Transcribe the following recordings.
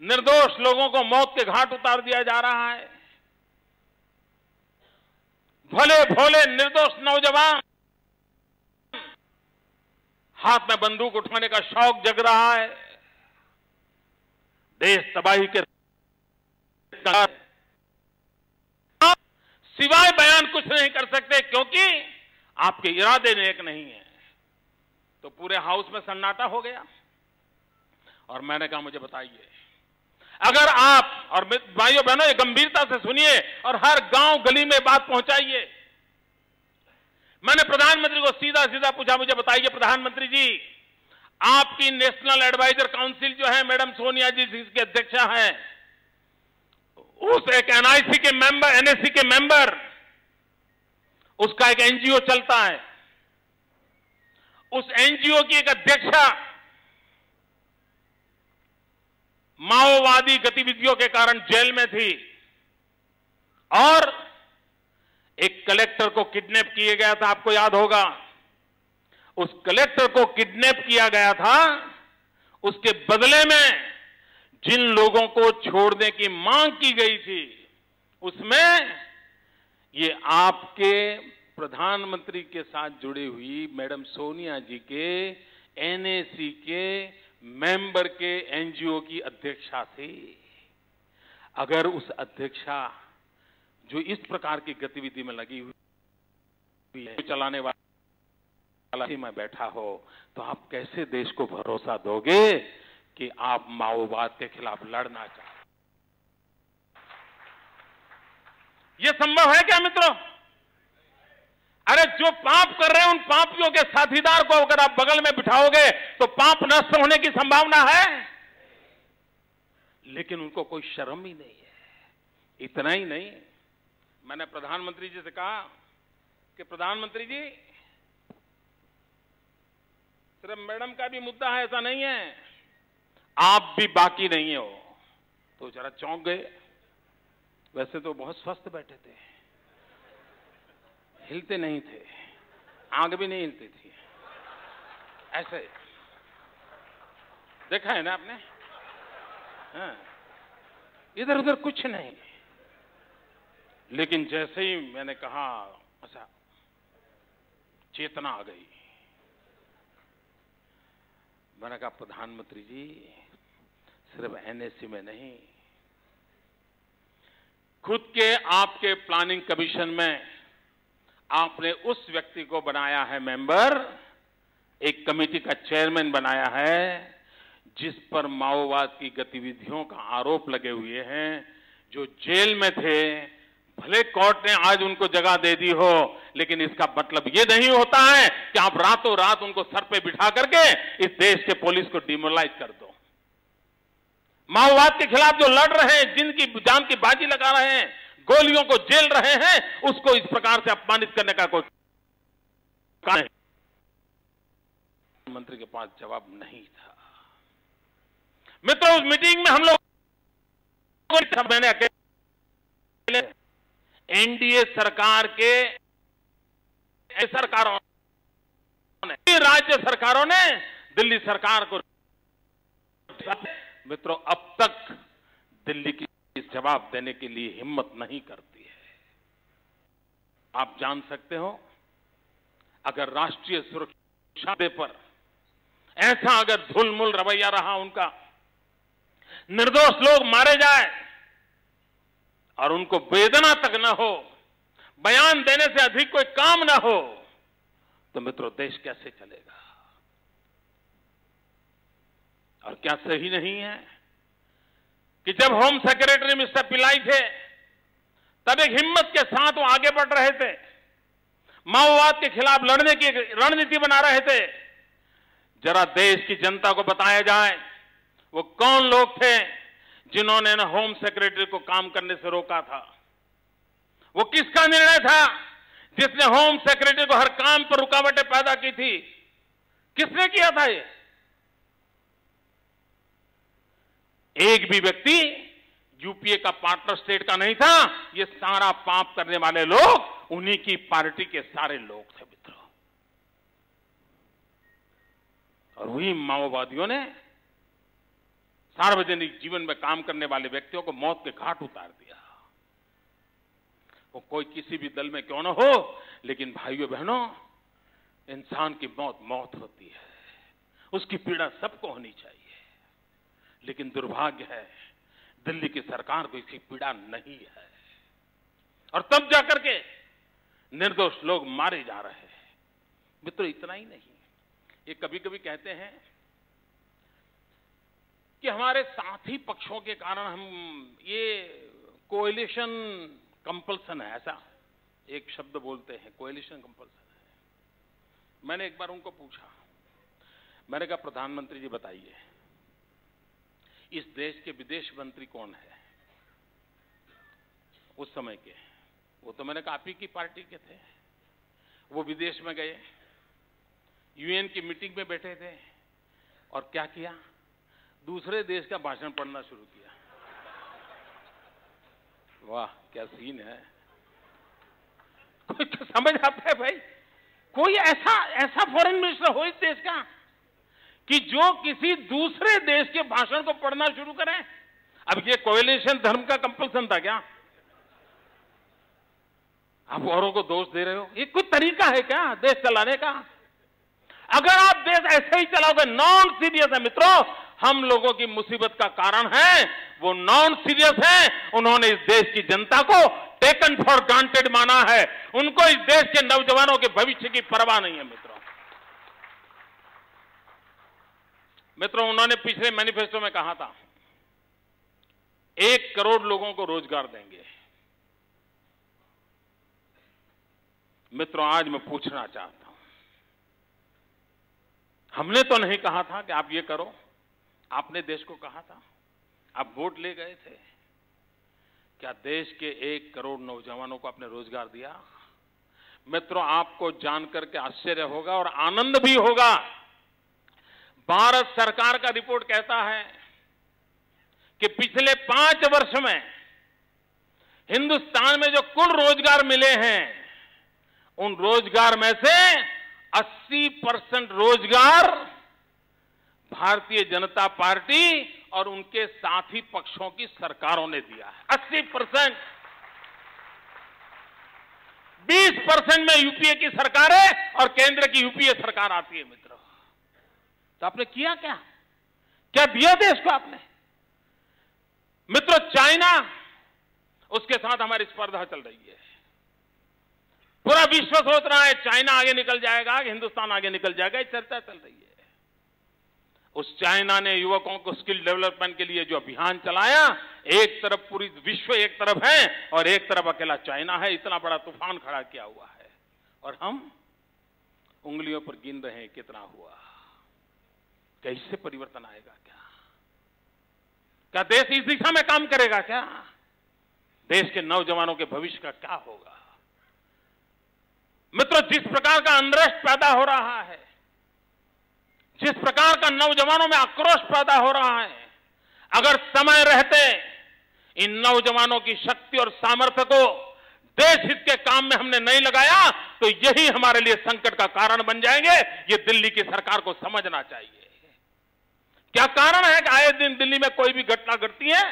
निर्दोष लोगों को मौत के घाट उतार दिया जा रहा है। भले भोले निर्दोष नौजवान हाथ में बंदूक उठाने का शौक जग रहा है। देश तबाही के सिवाय बयान कुछ नहीं कर सकते, क्योंकि आपके इरादे नेक नहीं है। तो पूरे हाउस में सन्नाटा हो गया और मैंने कहा मुझे बताइए, अगर आप, और भाइयों बहनों ये गंभीरता से सुनिए और हर गांव गली में बात पहुंचाइए। मैंने प्रधानमंत्री को सीधा सीधा पूछा, मुझे बताइए प्रधानमंत्री जी, आपकी नेशनल एडवाइजर काउंसिल जो है मैडम सोनिया जी जिसकी अध्यक्षा है, उस एक एनआईसी के मेंबर, एनएससी के मेंबर, उसका एक एनजीओ चलता है, उस एनजीओ की एक अध्यक्षा माओवादी गतिविधियों के कारण जेल में थी और एक कलेक्टर को किडनैप किया गया था। आपको याद होगा, उस कलेक्टर को किडनैप किया गया था। उसके बदले में जिन लोगों को छोड़ने की मांग की गई थी, उसमें ये आपके प्रधानमंत्री के साथ जुड़ी हुई मैडम सोनिया जी के एनएसी के मेंबर के एनजीओ की अध्यक्षा थी। अगर उस अध्यक्षा जो इस प्रकार की गतिविधि में लगी हुई है, चलाने वाला में बैठा हो, तो आप कैसे देश को भरोसा दोगे कि आप माओवाद के खिलाफ लड़ना चाहते? यह संभव है क्या मित्रों? अरे जो पाप कर रहे हैं उन पापियों के साथीदार को अगर आप बगल में बिठाओगे तो पाप नष्ट होने की संभावना है, लेकिन उनको कोई शर्म ही नहीं है। इतना ही नहीं, मैंने प्रधानमंत्री जी से कहा कि प्रधानमंत्री जी, सिर्फ मैडम का भी मुद्दा है ऐसा नहीं है, आप भी बाकी नहीं हो। तो जरा चौंक गए। वैसे तो बहुत स्वस्थ बैठे थे, हिलते नहीं थे, आंख भी नहीं हिलती थी, ऐसे देखा है ना आपने? हाँ, इधर उधर कुछ नहीं। लेकिन जैसे ही मैंने कहा, अच्छा, चेतना आ गई। मैंने कहा प्रधानमंत्री जी, सिर्फ एनएससी में नहीं, खुद के आपके प्लानिंग कमीशन में आपने उस व्यक्ति को बनाया है मेंबर, एक कमेटी का चेयरमैन बनाया है जिस पर माओवाद की गतिविधियों का आरोप लगे हुए हैं, जो जेल में थे। भले कोर्ट ने आज उनको जगह दे दी हो, लेकिन इसका मतलब यह नहीं होता है कि आप रातों रात उनको सर पे बिठा करके इस देश के पुलिस को डिमोरलाइज कर दो। माओवाद के खिलाफ जो लड़ रहे हैं, जिनकी जान की बाजी लगा रहे हैं, गोलियों को झेल रहे हैं, उसको इस प्रकार से अपमानित करने का कोई कारण नहीं। मंत्री के पास जवाब नहीं था। मित्रों, उस मीटिंग में हम लोग, मैंने अकेले एनडीए सरकार के सरकारों ने, राज्य सरकारों ने दिल्ली सरकार को, मित्रों, अब तक दिल्ली की जवाब देने के लिए हिम्मत नहीं करती है। आप जान सकते हो, अगर राष्ट्रीय सुरक्षा पर ऐसा अगर धुलमुल रवैया रहा उनका, निर्दोष लोग मारे जाए और उनको वेदना तक न हो, बयान देने से अधिक कोई काम न हो, तो मित्रों देश कैसे चलेगा? और क्या सही नहीं है कि जब होम सेक्रेटरी मिस्टर पिल्लाई थे, तब एक हिम्मत के साथ वो आगे बढ़ रहे थे, माओवाद के खिलाफ लड़ने की रणनीति बना रहे थे। जरा देश की जनता को बताया जाए वो कौन लोग थे जिन्होंने न होम सेक्रेटरी को काम करने से रोका था। वो किसका निर्णय था जिसने होम सेक्रेटरी को हर काम पर रुकावटें पैदा की थी? किसने किया था ये? एक भी व्यक्ति यूपीए का पार्टनर स्टेट का नहीं था। ये सारा पाप करने वाले लोग उन्हीं की पार्टी के सारे लोग थे मित्रों। और वही माओवादियों ने सार्वजनिक जीवन में काम करने वाले व्यक्तियों को मौत के घाट उतार दिया। वो कोई किसी भी दल में क्यों न हो, लेकिन भाइयों बहनों, इंसान की मौत मौत होती है, उसकी पीड़ा सबको होनी चाहिए। लेकिन दुर्भाग्य है दिल्ली की सरकार को इसकी पीड़ा नहीं है, और तब जाकर के निर्दोष लोग मारे जा रहे हैं। मित्रों, इतना ही नहीं, ये कभी कभी कहते हैं कि हमारे साथी पक्षों के कारण हम, ये कोएलिशन कंपल्सन है, ऐसा एक शब्द बोलते हैं, कोएलिशन कंपल्सन है। मैंने एक बार उनको पूछा, मैंने कहा प्रधानमंत्री जी बताइए, इस देश के विदेश मंत्री कौन है उस समय के? वो तो मैंने कहा आप ही की पार्टी के थे। वो विदेश में गए, यूएन की मीटिंग में बैठे थे, और क्या किया? दूसरे देश का भाषण पढ़ना शुरू किया। वाह, क्या सीन है! कोई समझ आता है भाई? कोई ऐसा फॉरेन मिनिस्टर हो इस देश का कि जो किसी दूसरे देश के भाषण को पढ़ना शुरू करें? अब ये कोएलिशन धर्म का कंपल्सन था क्या? आप औरों को दोष दे रहे हो? ये कोई तरीका है क्या देश चलाने का? अगर आप देश ऐसे ही चलाओगे, नॉन सीरियस है मित्रों, हम लोगों की मुसीबत का कारण है वो नॉन सीरियस है। उन्होंने इस देश की जनता को टेकन फॉर ग्रांटेड माना है, उनको इस देश के नौजवानों के भविष्य की परवाह नहीं है। मित्रों, उन्होंने पिछले मैनिफेस्टो में कहा था 1 करोड़ लोगों को रोजगार देंगे। मित्रों, आज मैं पूछना चाहता हूं, हमने तो नहीं कहा था कि आप ये करो, आपने देश को कहा था, आप वोट ले गए थे। क्या देश के 1 करोड़ नौजवानों को आपने रोजगार दिया? मित्रों, आपको जानकर के आश्चर्य होगा और आनंद भी होगा। भारत सरकार का रिपोर्ट कहता है कि पिछले 5 वर्ष में हिंदुस्तान में जो कुल रोजगार मिले हैं, उन रोजगार में से 80% रोजगार भारतीय जनता पार्टी और उनके साथी पक्षों की सरकारों ने दिया है। 80%। 20% में यूपीए की सरकार है और केंद्र की यूपीए सरकार आती है। मित्रों, तो आपने किया क्या? क्या दिया देश को आपने? मित्रों, चाइना, उसके साथ हमारी स्पर्धा चल रही है। पूरा विश्व सोच रहा है चाइना आगे निकल जाएगा, हिंदुस्तान आगे निकल जाएगा, ये चर्चा चल रही है। उस चाइना ने युवकों को स्किल डेवलपमेंट के लिए जो अभियान चलाया, एक तरफ पूरी विश्व एक तरफ है और एक तरफ अकेला चाइना है, इतना बड़ा तूफान खड़ा किया हुआ है, और हम उंगलियों पर गिन रहे हैं कितना हुआ। कैसे परिवर्तन आएगा? क्या देश इस दिशा में काम करेगा? क्या देश के नौजवानों के भविष्य का क्या होगा? मित्रों, जिस प्रकार का अनरेस्ट पैदा हो रहा है, जिस प्रकार का नौजवानों में आक्रोश पैदा हो रहा है, अगर समय रहते इन नौजवानों की शक्ति और सामर्थ्य को देश हित के काम में हमने नहीं लगाया तो यही हमारे लिए संकट का कारण बन जाएंगे। ये दिल्ली की सरकार को समझना चाहिए। क्या कारण है कि आए दिन दिल्ली में कोई भी घटना घटती है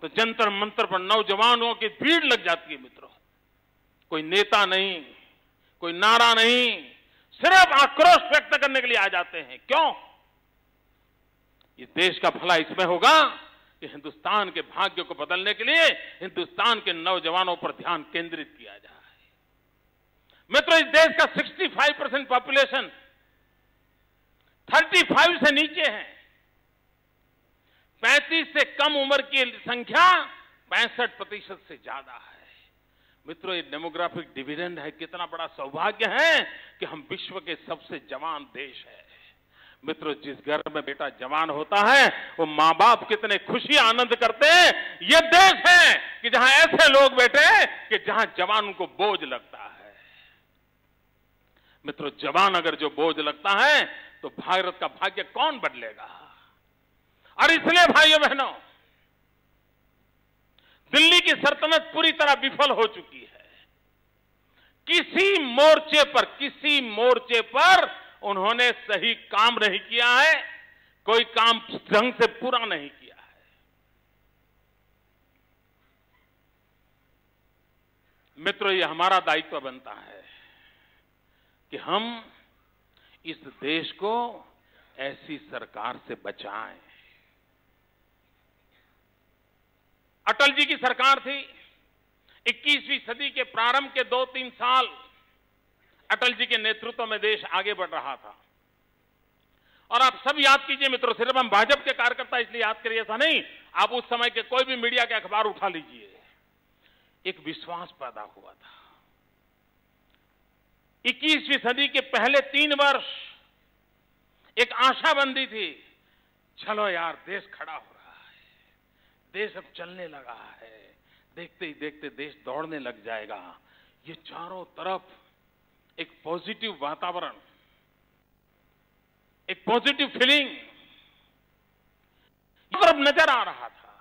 तो जंतर मंतर पर नौजवानों की भीड़ लग जाती है। मित्रों, कोई नेता नहीं, कोई नारा नहीं, सिर्फ आक्रोश व्यक्त करने के लिए आ जाते हैं। क्यों? ये देश का भला इसमें होगा कि हिंदुस्तान के भाग्य को बदलने के लिए हिंदुस्तान के नौजवानों पर ध्यान केंद्रित किया जाए। मित्रों, इस देश का 65% पॉपुलेशन 35 से नीचे है। 35 से कम उम्र की संख्या 65% से ज्यादा है। मित्रों, ये डेमोग्राफिक डिविडेंड है। कितना बड़ा सौभाग्य है कि हम विश्व के सबसे जवान देश है। मित्रों, जिस घर में बेटा जवान होता है वो मां बाप कितने खुशी आनंद करते हैं। ये देश है कि जहां ऐसे लोग बैठे हैं कि जहां जवान उनको बोझ लगता है। मित्रों, जवान अगर जो बोझ लगता है तो भारत का भाग्य कौन बदलेगा? और इसलिए भाइयों बहनों, दिल्ली की सल्तनत पूरी तरह विफल हो चुकी है। किसी मोर्चे पर उन्होंने सही काम नहीं किया है। कोई काम ढंग से पूरा नहीं किया है। मित्रों, ये हमारा दायित्व बनता है कि हम इस देश को ऐसी सरकार से बचाएं। अटल जी की सरकार थी। 21वीं सदी के प्रारंभ के 2-3 साल अटल जी के नेतृत्व में देश आगे बढ़ रहा था। और आप सब याद कीजिए मित्रों, सिर्फ हम भाजपा के कार्यकर्ता इसलिए याद करिए ऐसा नहीं, आप उस समय के कोई भी मीडिया के अखबार उठा लीजिए, एक विश्वास पैदा हुआ था। 21वीं सदी के पहले 3 वर्ष एक आशाबंदी थी, चलो यार देश खड़ा हो रहा है, देश अब चलने लगा है, देखते ही देखते देश दौड़ने लग जाएगा। ये चारों तरफ एक पॉजिटिव वातावरण, एक पॉजिटिव फीलिंग अब नजर आ रहा था।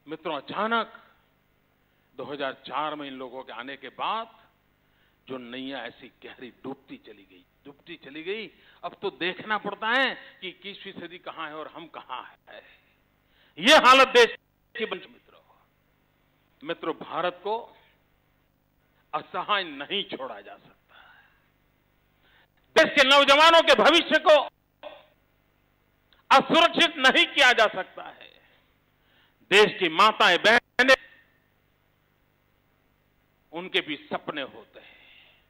मित्रों, अचानक 2004 में इन लोगों के आने के बाद जो नैया ऐसी गहरी डूबती चली गई। अब तो देखना पड़ता है कि 21वीं सदी कहां है और हम कहां है। ये हालत देश की बन। मित्रों, भारत को असहाय नहीं छोड़ा जा सकता है। देश के नौजवानों के भविष्य को असुरक्षित नहीं किया जा सकता है। देश की माताएं बहनें, उनके भी सपने होते हैं।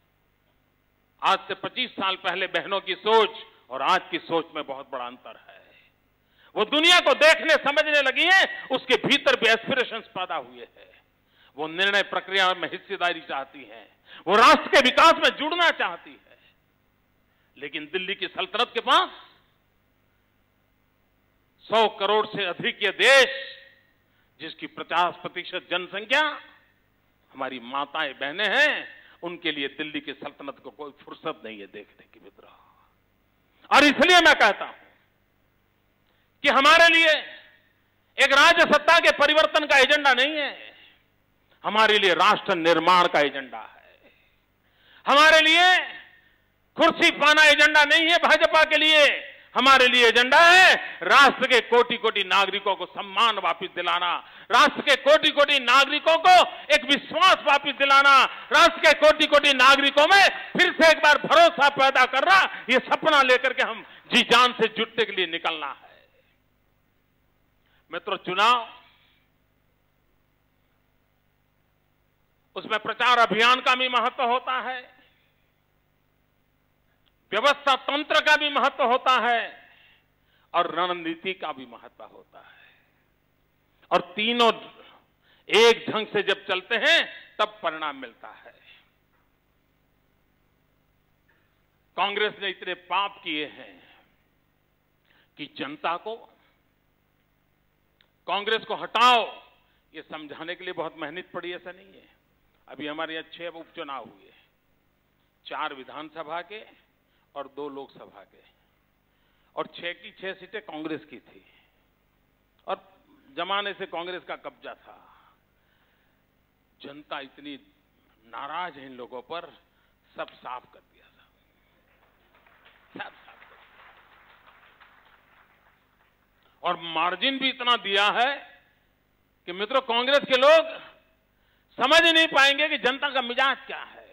आज से 25 साल पहले बहनों की सोच और आज की सोच में बहुत बड़ा अंतर है। वो दुनिया को देखने समझने लगी है, उसके भीतर भी एस्पिरेशंस पैदा हुए हैं। वो निर्णय प्रक्रिया में हिस्सेदारी चाहती हैं, वो राष्ट्र के विकास में जुड़ना चाहती है। लेकिन दिल्ली की सल्तनत के पास 100 करोड़ से अधिक ये देश, जिसकी 50% जनसंख्या हमारी माताएं बहनें हैं, उनके लिए दिल्ली की सल्तनत को कोई फुर्सत नहीं है देखने की मित्रों। और इसलिए मैं कहता हूं कि हमारे लिए एक राज्य सत्ता के परिवर्तन का एजेंडा नहीं है, हमारे लिए राष्ट्र निर्माण का एजेंडा है। हमारे लिए कुर्सी पाना एजेंडा नहीं है भाजपा के लिए, हमारे लिए एजेंडा है राष्ट्र के कोटि-कोटि नागरिकों को सम्मान वापस दिलाना, राष्ट्र के कोटि-कोटि नागरिकों को एक विश्वास वापस दिलाना, राष्ट्र के कोटि-कोटि नागरिकों में फिर से एक बार भरोसा पैदा करना। ये सपना लेकर के हम जी जान से जुटने के लिए निकलना है। मित्रों, चुनाव, उसमें प्रचार अभियान का भी महत्व होता है, व्यवस्था तंत्र का भी महत्व होता है और रणनीति का भी महत्व होता है। और तीनों एक ढंग से जब चलते हैं तब परिणाम मिलता है। कांग्रेस ने इतने पाप किए हैं कि जनता को कांग्रेस को हटाओ ये समझाने के लिए बहुत मेहनत पड़ी, ऐसा नहीं है। अभी हमारे यहां 6 उपचुनाव हुए, 4 विधानसभा के और 2 लोकसभा के, और 6 की 6 सीटें कांग्रेस की थी और जमाने से कांग्रेस का कब्जा था। जनता इतनी नाराज है इन लोगों पर, सब साफ कर दिया था, सब साफ कर दिया। और मार्जिन भी इतना दिया है कि मित्रों, कांग्रेस के लोग समझ नहीं पाएंगे कि जनता का मिजाज क्या है।